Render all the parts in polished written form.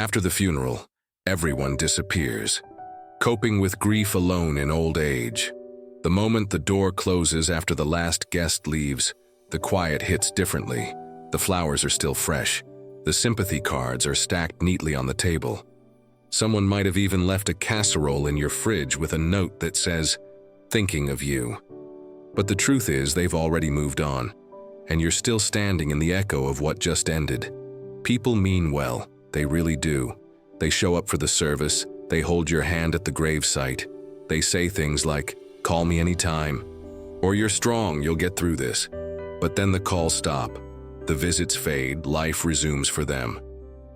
After the funeral, everyone disappears, coping with grief alone in old age. The moment the door closes after the last guest leaves, the quiet hits differently. The flowers are still fresh. The sympathy cards are stacked neatly on the table. Someone might have even left a casserole in your fridge with a note that says, "Thinking of you." But the truth is, they've already moved on, and you're still standing in the echo of what just ended. People mean well, they really do. They show up for the service, they hold your hand at the gravesite. They say things like, "Call me anytime," or "You're strong, you'll get through this." But then the calls stop, the visits fade, life resumes for them.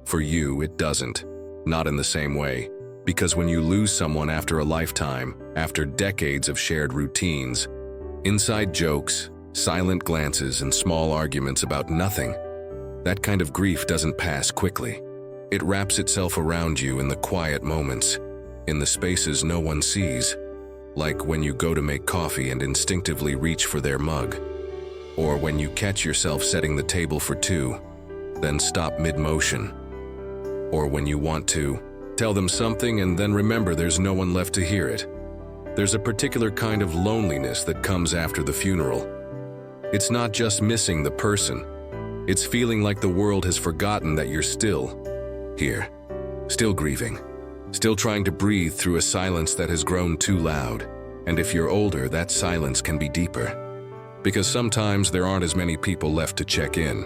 For you, it doesn't. Not in the same way. Because when you lose someone after a lifetime, after decades of shared routines, inside jokes, silent glances, and small arguments about nothing, that kind of grief doesn't pass quickly. It wraps itself around you in the quiet moments, in the spaces no one sees, like when you go to make coffee and instinctively reach for their mug, or when you catch yourself setting the table for two, then stop mid-motion, or when you want to tell them something and then remember there's no one left to hear it. There's a particular kind of loneliness that comes after the funeral. It's not just missing the person. It's feeling like the world has forgotten that you're still here, still grieving, still trying to breathe through a silence that has grown too loud. And if you're older, that silence can be deeper. Because sometimes there aren't as many people left to check in.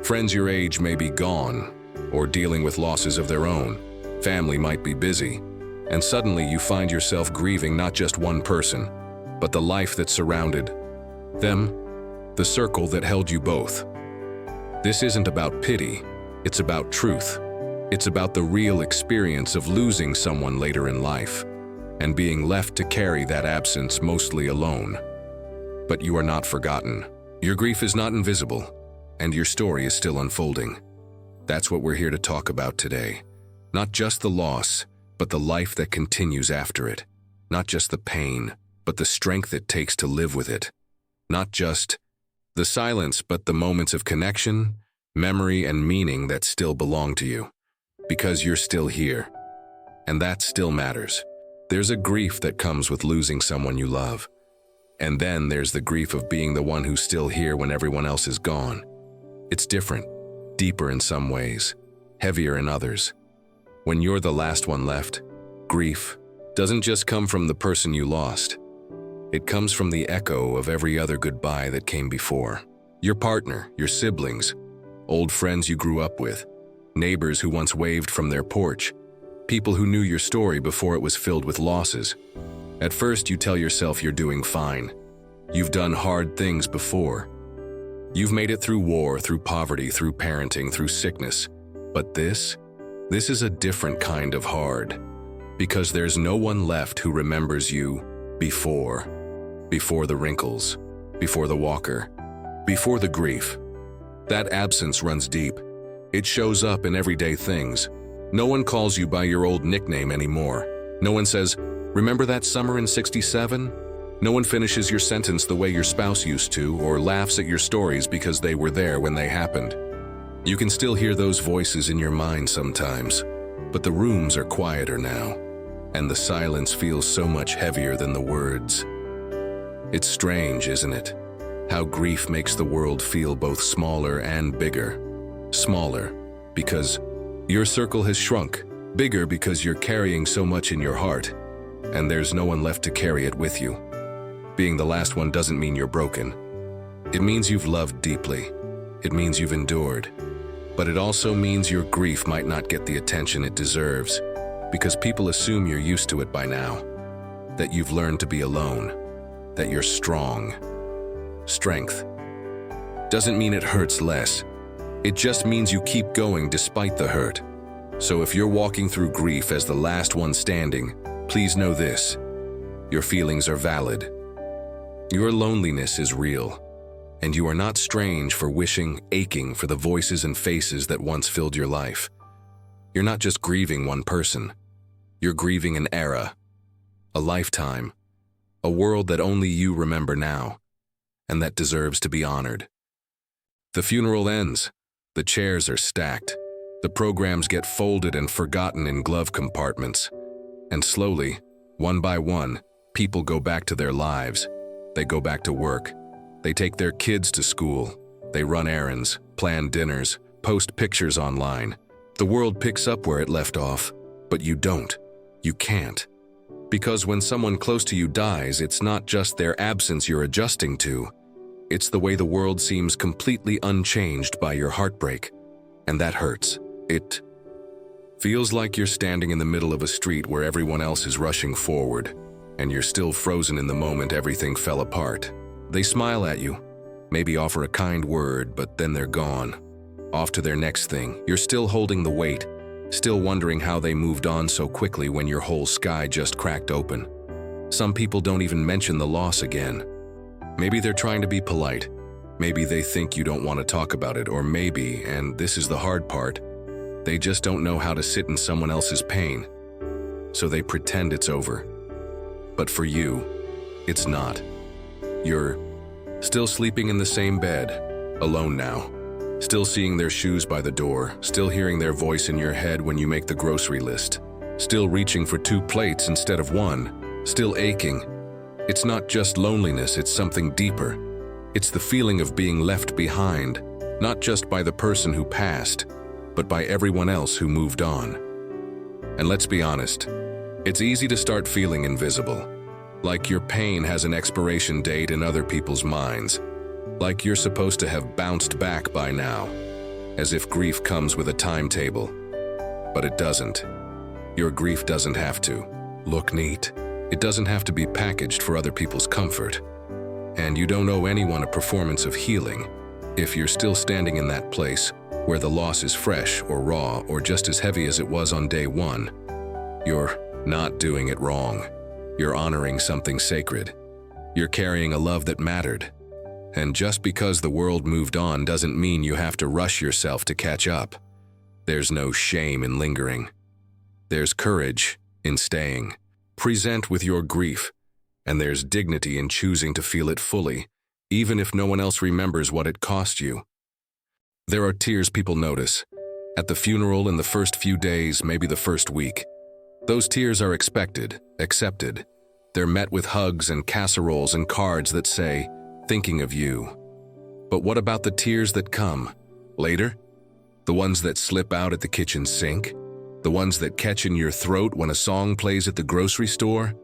Friends your age may be gone, or dealing with losses of their own. Family might be busy, and suddenly you find yourself grieving not just one person, but the life that surrounded them, the circle that held you both. This isn't about pity, it's about truth. It's about the real experience of losing someone later in life, and being left to carry that absence mostly alone. But you are not forgotten. Your grief is not invisible, and your story is still unfolding. That's what we're here to talk about today. Not just the loss, but the life that continues after it. Not just the pain, but the strength it takes to live with it. Not just the silence, but the moments of connection, memory, and meaning that still belong to you. Because you're still here. And that still matters. There's a grief that comes with losing someone you love. And then there's the grief of being the one who's still here when everyone else is gone. It's different, deeper in some ways, heavier in others. When you're the last one left, grief doesn't just come from the person you lost. It comes from the echo of every other goodbye that came before. Your partner, your siblings, old friends you grew up with, neighbors who once waved from their porch, people who knew your story before it was filled with losses. At first, you tell yourself you're doing fine. You've done hard things before. You've made it through war, through poverty, through parenting, through sickness. But this is a different kind of hard. Because there's no one left who remembers you before the wrinkles, before the walker, before the grief. That absence runs deep. It shows up in everyday things. No one calls you by your old nickname anymore. No one says, "Remember that summer in '67? No one finishes your sentence the way your spouse used to, or laughs at your stories because they were there when they happened. You can still hear those voices in your mind sometimes, but the rooms are quieter now, and the silence feels so much heavier than the words. It's strange, isn't it? How grief makes the world feel both smaller and bigger. Smaller, because your circle has shrunk. Bigger, because you're carrying so much in your heart, and there's no one left to carry it with you. Being the last one doesn't mean you're broken. It means you've loved deeply. It means you've endured. But it also means your grief might not get the attention it deserves, because people assume you're used to it by now, that you've learned to be alone, that you're strong. Strength doesn't mean it hurts less. It just means you keep going despite the hurt. So if you're walking through grief as the last one standing, please know this: your feelings are valid. Your loneliness is real, and you are not strange for wishing, aching for the voices and faces that once filled your life. You're not just grieving one person. You're grieving an era, a lifetime, a world that only you remember now, and that deserves to be honored. The funeral ends. The chairs are stacked. The programs get folded and forgotten in glove compartments. And slowly, one by one, people go back to their lives. They go back to work. They take their kids to school. They run errands, plan dinners, post pictures online. The world picks up where it left off, but you don't. You can't. Because when someone close to you dies, it's not just their absence you're adjusting to. It's the way the world seems completely unchanged by your heartbreak. And that hurts. It feels like you're standing in the middle of a street where everyone else is rushing forward, and you're still frozen in the moment everything fell apart. They smile at you, maybe offer a kind word, but then they're gone. Off to their next thing. You're still holding the weight, still wondering how they moved on so quickly when your whole sky just cracked open. Some people don't even mention the loss again. Maybe they're trying to be polite. Maybe they think you don't want to talk about it, or maybe, and this is the hard part, they just don't know how to sit in someone else's pain. So they pretend it's over. But for you, it's not. You're still sleeping in the same bed, alone now. Still seeing their shoes by the door, still hearing their voice in your head when you make the grocery list. Still reaching for 2 plates instead of 1, still aching. It's not just loneliness, it's something deeper. It's the feeling of being left behind, not just by the person who passed, but by everyone else who moved on. And let's be honest, it's easy to start feeling invisible, like your pain has an expiration date in other people's minds, like you're supposed to have bounced back by now, as if grief comes with a timetable. But it doesn't. Your grief doesn't have to look neat. It doesn't have to be packaged for other people's comfort. And you don't owe anyone a performance of healing if you're still standing in that place where the loss is fresh or raw or just as heavy as it was on day 1. You're not doing it wrong. You're honoring something sacred. You're carrying a love that mattered. And just because the world moved on doesn't mean you have to rush yourself to catch up. There's no shame in lingering. There's courage in staying. Present with your grief. And there's dignity in choosing to feel it fully, even if no one else remembers what it cost you. There are tears people notice. At the funeral, in the first few days, maybe the first week. Those tears are expected, accepted. They're met with hugs and casseroles and cards that say, "Thinking of you." But what about the tears that come later? The ones that slip out at the kitchen sink? The ones that catch in your throat when a song plays at the grocery store?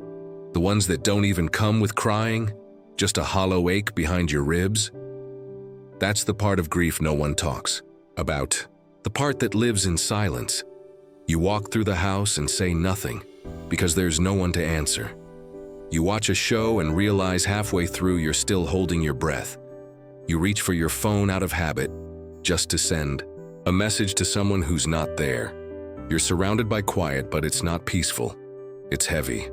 The ones that don't even come with crying? Just a hollow ache behind your ribs? That's the part of grief no one talks about. The part that lives in silence. You walk through the house and say nothing, because there's no one to answer. You watch a show and realize halfway through you're still holding your breath. You reach for your phone out of habit, just to send a message to someone who's not there. You're surrounded by quiet, but it's not peaceful. It's heavy.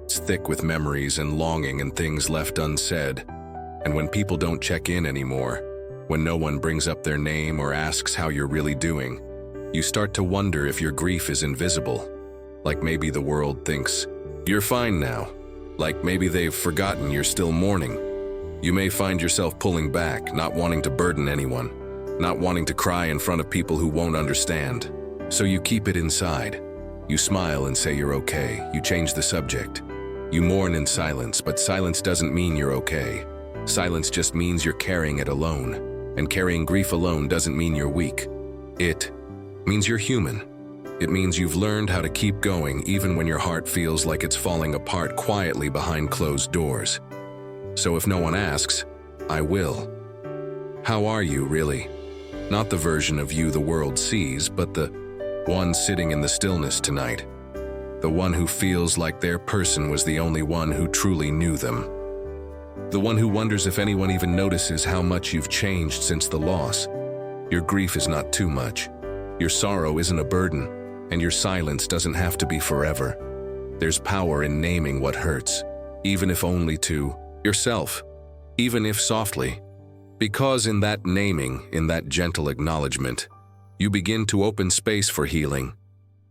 It's thick with memories and longing and things left unsaid. And when people don't check in anymore, when no one brings up their name or asks how you're really doing, you start to wonder if your grief is invisible. Like maybe the world thinks, you're fine now. Like maybe they've forgotten you're still mourning. You may find yourself pulling back, not wanting to burden anyone, not wanting to cry in front of people who won't understand. So you keep it inside. You smile and say you're okay. You change the subject. You mourn in silence, but silence doesn't mean you're okay. Silence just means you're carrying it alone. And carrying grief alone doesn't mean you're weak. It means you're human. It means you've learned how to keep going even when your heart feels like it's falling apart quietly behind closed doors. So if no one asks, I will. How are you, really? Not the version of you the world sees, but the one sitting in the stillness tonight. The one who feels like their person was the only one who truly knew them. The one who wonders if anyone even notices how much you've changed since the loss. Your grief is not too much. Your sorrow isn't a burden, and your silence doesn't have to be forever. There's power in naming what hurts, even if only to yourself, even if softly. Because in that naming, in that gentle acknowledgement, you begin to open space for healing,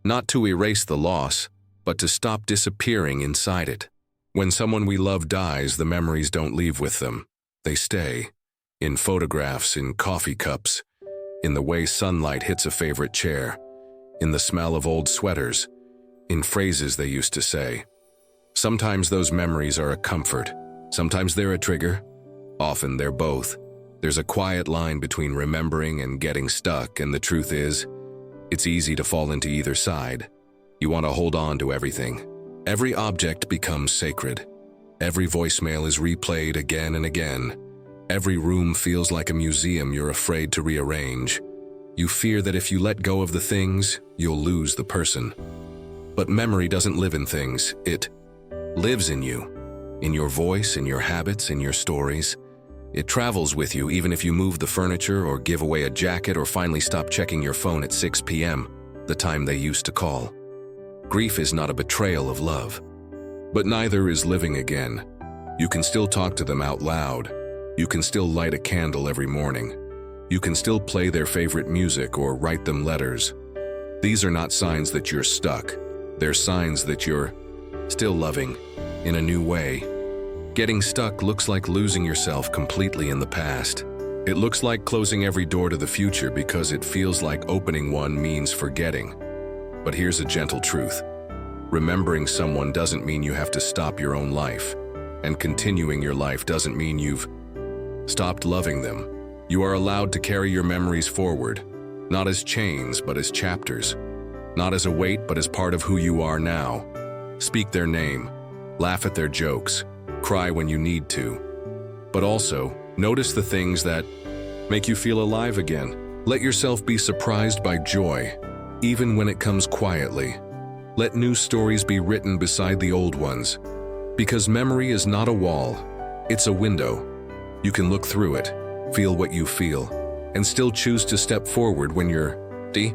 not to erase the loss, but to stop disappearing inside it. When someone we love dies, the memories don't leave with them. They stay. In photographs, in coffee cups, in the way sunlight hits a favorite chair. in the smell of old sweaters, in phrases they used to say. Sometimes those memories are a comfort. Sometimes they're a trigger. Often they're both. There's a quiet line between remembering and getting stuck, and the truth is, it's easy to fall into either side. You want to hold on to everything. Every object becomes sacred. Every voicemail is replayed again and again. Every room feels like a museum you're afraid to rearrange. You fear that if you let go of the things, you'll lose the person. But memory doesn't live in things. It lives in you. In your voice, in your habits, in your stories. It travels with you even if you move the furniture or give away a jacket or finally stop checking your phone at 6 p.m., the time they used to call. Grief is not a betrayal of love. But neither is living again. You can still talk to them out loud. You can still light a candle every morning. You can still play their favorite music or write them letters. These are not signs that you're stuck. They're signs that you're still loving in a new way. Getting stuck looks like losing yourself completely in the past. It looks like closing every door to the future because it feels like opening one means forgetting. But here's a gentle truth. Remembering someone doesn't mean you have to stop your own life. And continuing your life doesn't mean you've stopped loving them. You are allowed to carry your memories forward, not as chains, but as chapters. Not as a weight, but as part of who you are now. Speak their name, laugh at their jokes, cry when you need to. But also, notice the things that make you feel alive again. Let yourself be surprised by joy, even when it comes quietly. Let new stories be written beside the old ones. Because memory is not a wall, it's a window. You can look through it, feel what you feel, and still choose to step forward when you're ready.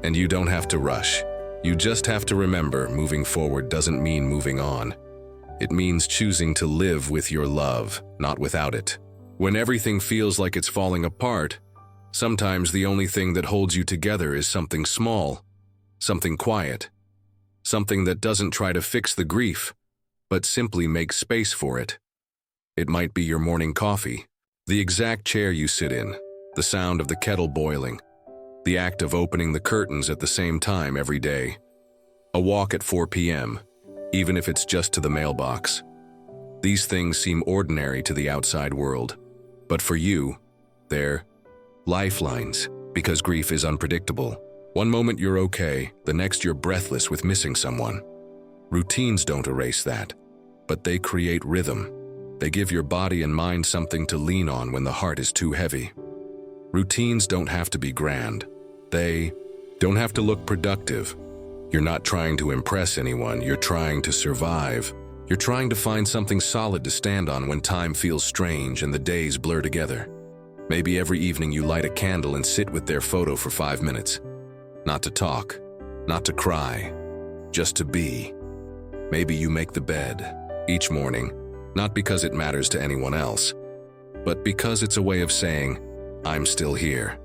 And you don't have to rush. You just have to remember moving forward doesn't mean moving on. It means choosing to live with your love, not without it. When everything feels like it's falling apart, sometimes the only thing that holds you together is something small, something quiet, something that doesn't try to fix the grief, but simply makes space for it. It might be your morning coffee, the exact chair you sit in, the sound of the kettle boiling, the act of opening the curtains at the same time every day, a walk at 4 p.m., even if it's just to the mailbox. These things seem ordinary to the outside world, but for you, they're lifelines, because grief is unpredictable. One moment you're okay, the next you're breathless with missing someone. Routines don't erase that, but they create rhythm. They give your body and mind something to lean on when the heart is too heavy. Routines don't have to be grand. They don't have to look productive. You're not trying to impress anyone, you're trying to survive. You're trying to find something solid to stand on when time feels strange and the days blur together. Maybe every evening you light a candle and sit with their photo for 5 minutes. Not to talk, not to cry, just to be. Maybe you make the bed each morning, not because it matters to anyone else, but because it's a way of saying, I'm still here.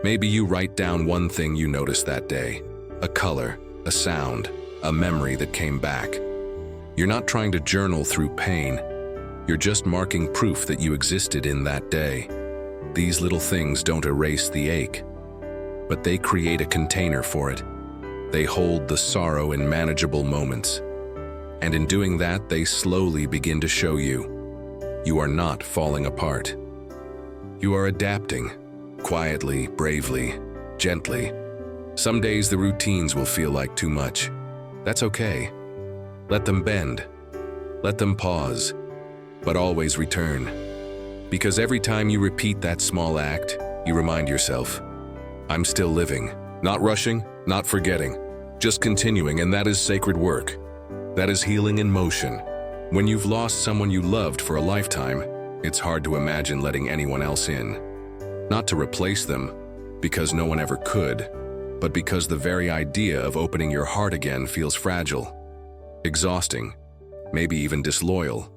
Maybe you write down one thing you noticed that day, a color, a sound, a memory that came back. You're not trying to journal through pain. You're just marking proof that you existed in that day. These little things don't erase the ache, but they create a container for it. They hold the sorrow in manageable moments. And in doing that, they slowly begin to show you are not falling apart. You are adapting, quietly, bravely, gently. Some days the routines will feel like too much. That's okay. Let them bend. Let them pause. But always return. Because every time you repeat that small act, you remind yourself, I'm still living. Not rushing, not forgetting. Just continuing, and that is sacred work. That is healing in motion. When you've lost someone you loved for a lifetime, it's hard to imagine letting anyone else in. Not to replace them, because no one ever could, but because the very idea of opening your heart again feels fragile, exhausting, maybe even disloyal.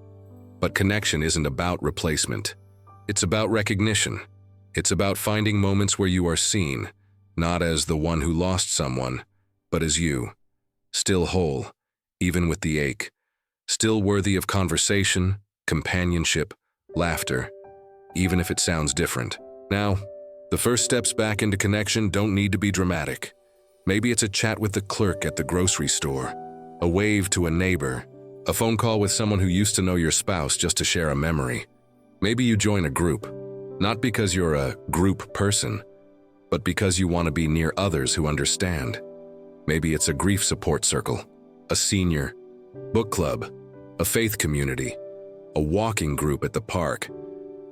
But connection isn't about replacement. It's about recognition. It's about finding moments where you are seen, not as the one who lost someone, but as you, still whole, even with the ache, still worthy of conversation, companionship, laughter, even if it sounds different. Now, the first steps back into connection don't need to be dramatic. Maybe it's a chat with the clerk at the grocery store, a wave to a neighbor, a phone call with someone who used to know your spouse just to share a memory. Maybe you join a group, not because you're a group person, but because you want to be near others who understand. Maybe it's a grief support circle, a senior, book club, a faith community, a walking group at the park.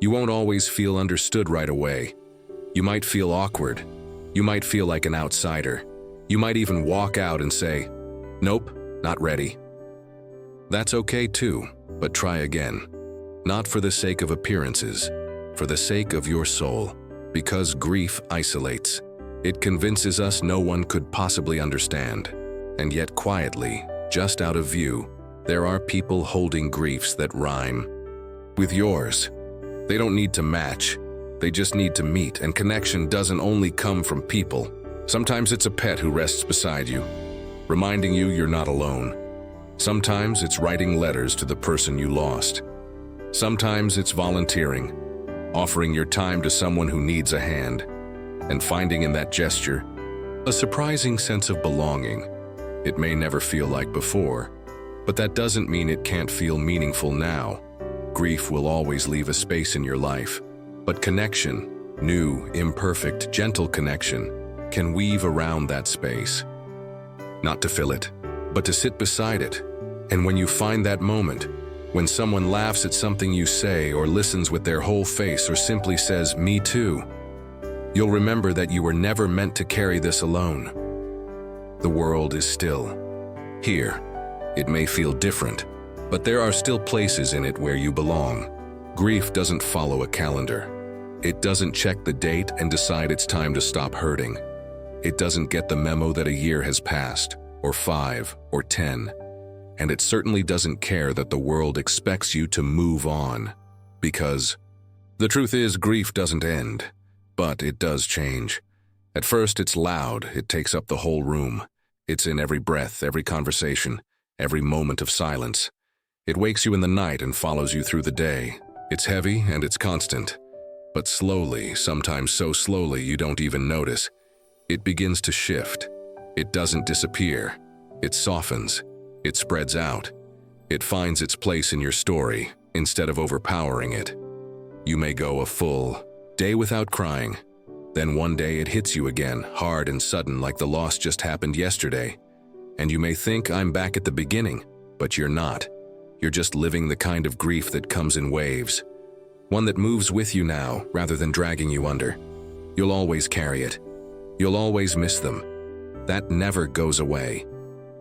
You won't always feel understood right away. You might feel awkward. You might feel like an outsider. You might even walk out and say, "Nope, not ready." That's okay too, but try again. Not for the sake of appearances, for the sake of your soul. Because grief isolates. It convinces us no one could possibly understand. And yet quietly, just out of view, there are people holding griefs that rhyme with yours. They don't need to match. They just need to meet, and connection doesn't only come from people. Sometimes it's a pet who rests beside you, reminding you you're not alone. Sometimes it's writing letters to the person you lost. Sometimes it's volunteering, offering your time to someone who needs a hand, and finding in that gesture a surprising sense of belonging. It may never feel like before, but that doesn't mean it can't feel meaningful now. Grief will always leave a space in your life, but connection, new, imperfect, gentle connection, can weave around that space. Not to fill it, but to sit beside it. And when you find that moment, when someone laughs at something you say or listens with their whole face or simply says, "Me too," you'll remember that you were never meant to carry this alone. The world is still. Here, it may feel different, but there are still places in it where you belong. Grief doesn't follow a calendar. It doesn't check the date and decide it's time to stop hurting. It doesn't get the memo that a year has passed, or 5, or 10. And it certainly doesn't care that the world expects you to move on. Because the truth is, grief doesn't end, but it does change. At first, it's loud. It takes up the whole room. It's in every breath, every conversation, every moment of silence. It wakes you in the night and follows you through the day. It's heavy and it's constant. But slowly, sometimes so slowly you don't even notice, it begins to shift. It doesn't disappear. It softens. It spreads out. It finds its place in your story instead of overpowering it. You may go a full day without crying. Then one day it hits you again, hard and sudden, like the loss just happened yesterday. And you may think, "I'm back at the beginning," but you're not. You're just living the kind of grief that comes in waves. One that moves with you now, rather than dragging you under. You'll always carry it. You'll always miss them. That never goes away.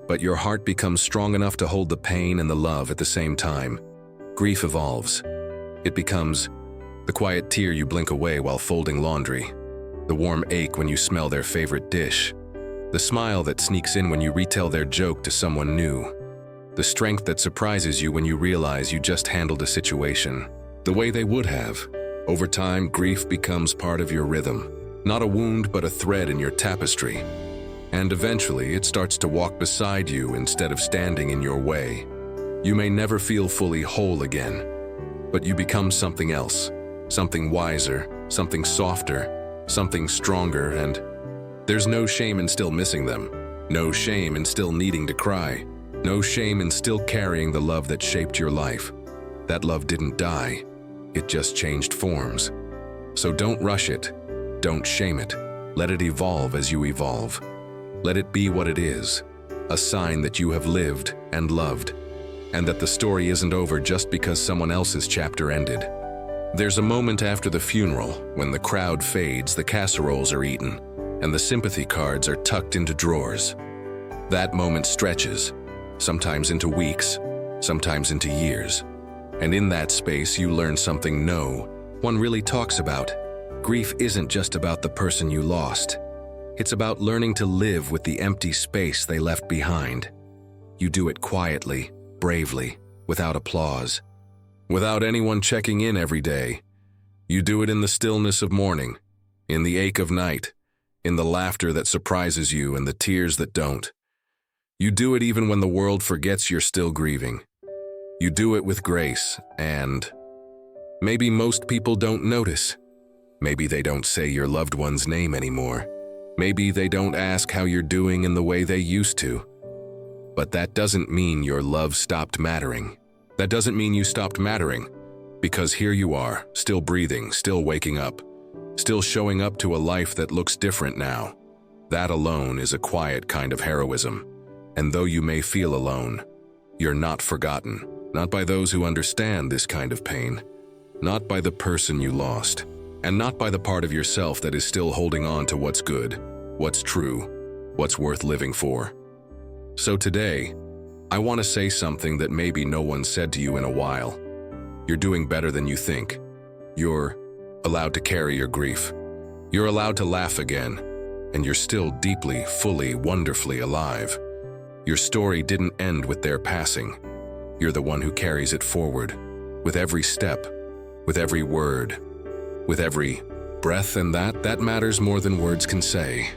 But your heart becomes strong enough to hold the pain and the love at the same time. Grief evolves. It becomes the quiet tear you blink away while folding laundry, the warm ache when you smell their favorite dish, the smile that sneaks in when you retell their joke to someone new, the strength that surprises you when you realize you just handled a situation the way they would have. Over time, grief becomes part of your rhythm, not a wound but a thread in your tapestry. And eventually, it starts to walk beside you instead of standing in your way. You may never feel fully whole again, but you become something else, something wiser, something softer, something stronger, and there's no shame in still missing them, no shame in still needing to cry, no shame in still carrying the love that shaped your life. That love didn't die, it just changed forms. So don't rush it, don't shame it, let it evolve as you evolve. Let it be what it is, a sign that you have lived and loved, and that the story isn't over just because someone else's chapter ended. There's a moment after the funeral when the crowd fades, the casseroles are eaten, and the sympathy cards are tucked into drawers. That moment stretches, sometimes into weeks, sometimes into years. And in that space, you learn something no one really talks about. Grief isn't just about the person you lost. It's about learning to live with the empty space they left behind. You do it quietly, bravely, without applause, without anyone checking in every day. You do it in the stillness of morning, in the ache of night, in the laughter that surprises you and the tears that don't. You do it even when the world forgets you're still grieving. You do it with grace, and maybe most people don't notice. Maybe they don't say your loved one's name anymore. Maybe they don't ask how you're doing in the way they used to. But that doesn't mean your love stopped mattering. That doesn't mean you stopped mattering, because here you are, still breathing, still waking up, still showing up to a life that looks different now. That alone is a quiet kind of heroism. And though you may feel alone, you're not forgotten, not by those who understand this kind of pain, not by the person you lost, and not by the part of yourself that is still holding on to what's good, what's true, what's worth living for. So today, I want to say something that maybe no one said to you in a while. You're doing better than you think. You're allowed to carry your grief. You're allowed to laugh again, and you're still deeply, fully, wonderfully alive. Your story didn't end with their passing. You're the one who carries it forward, with every step, with every word, with every breath, and that matters more than words can say.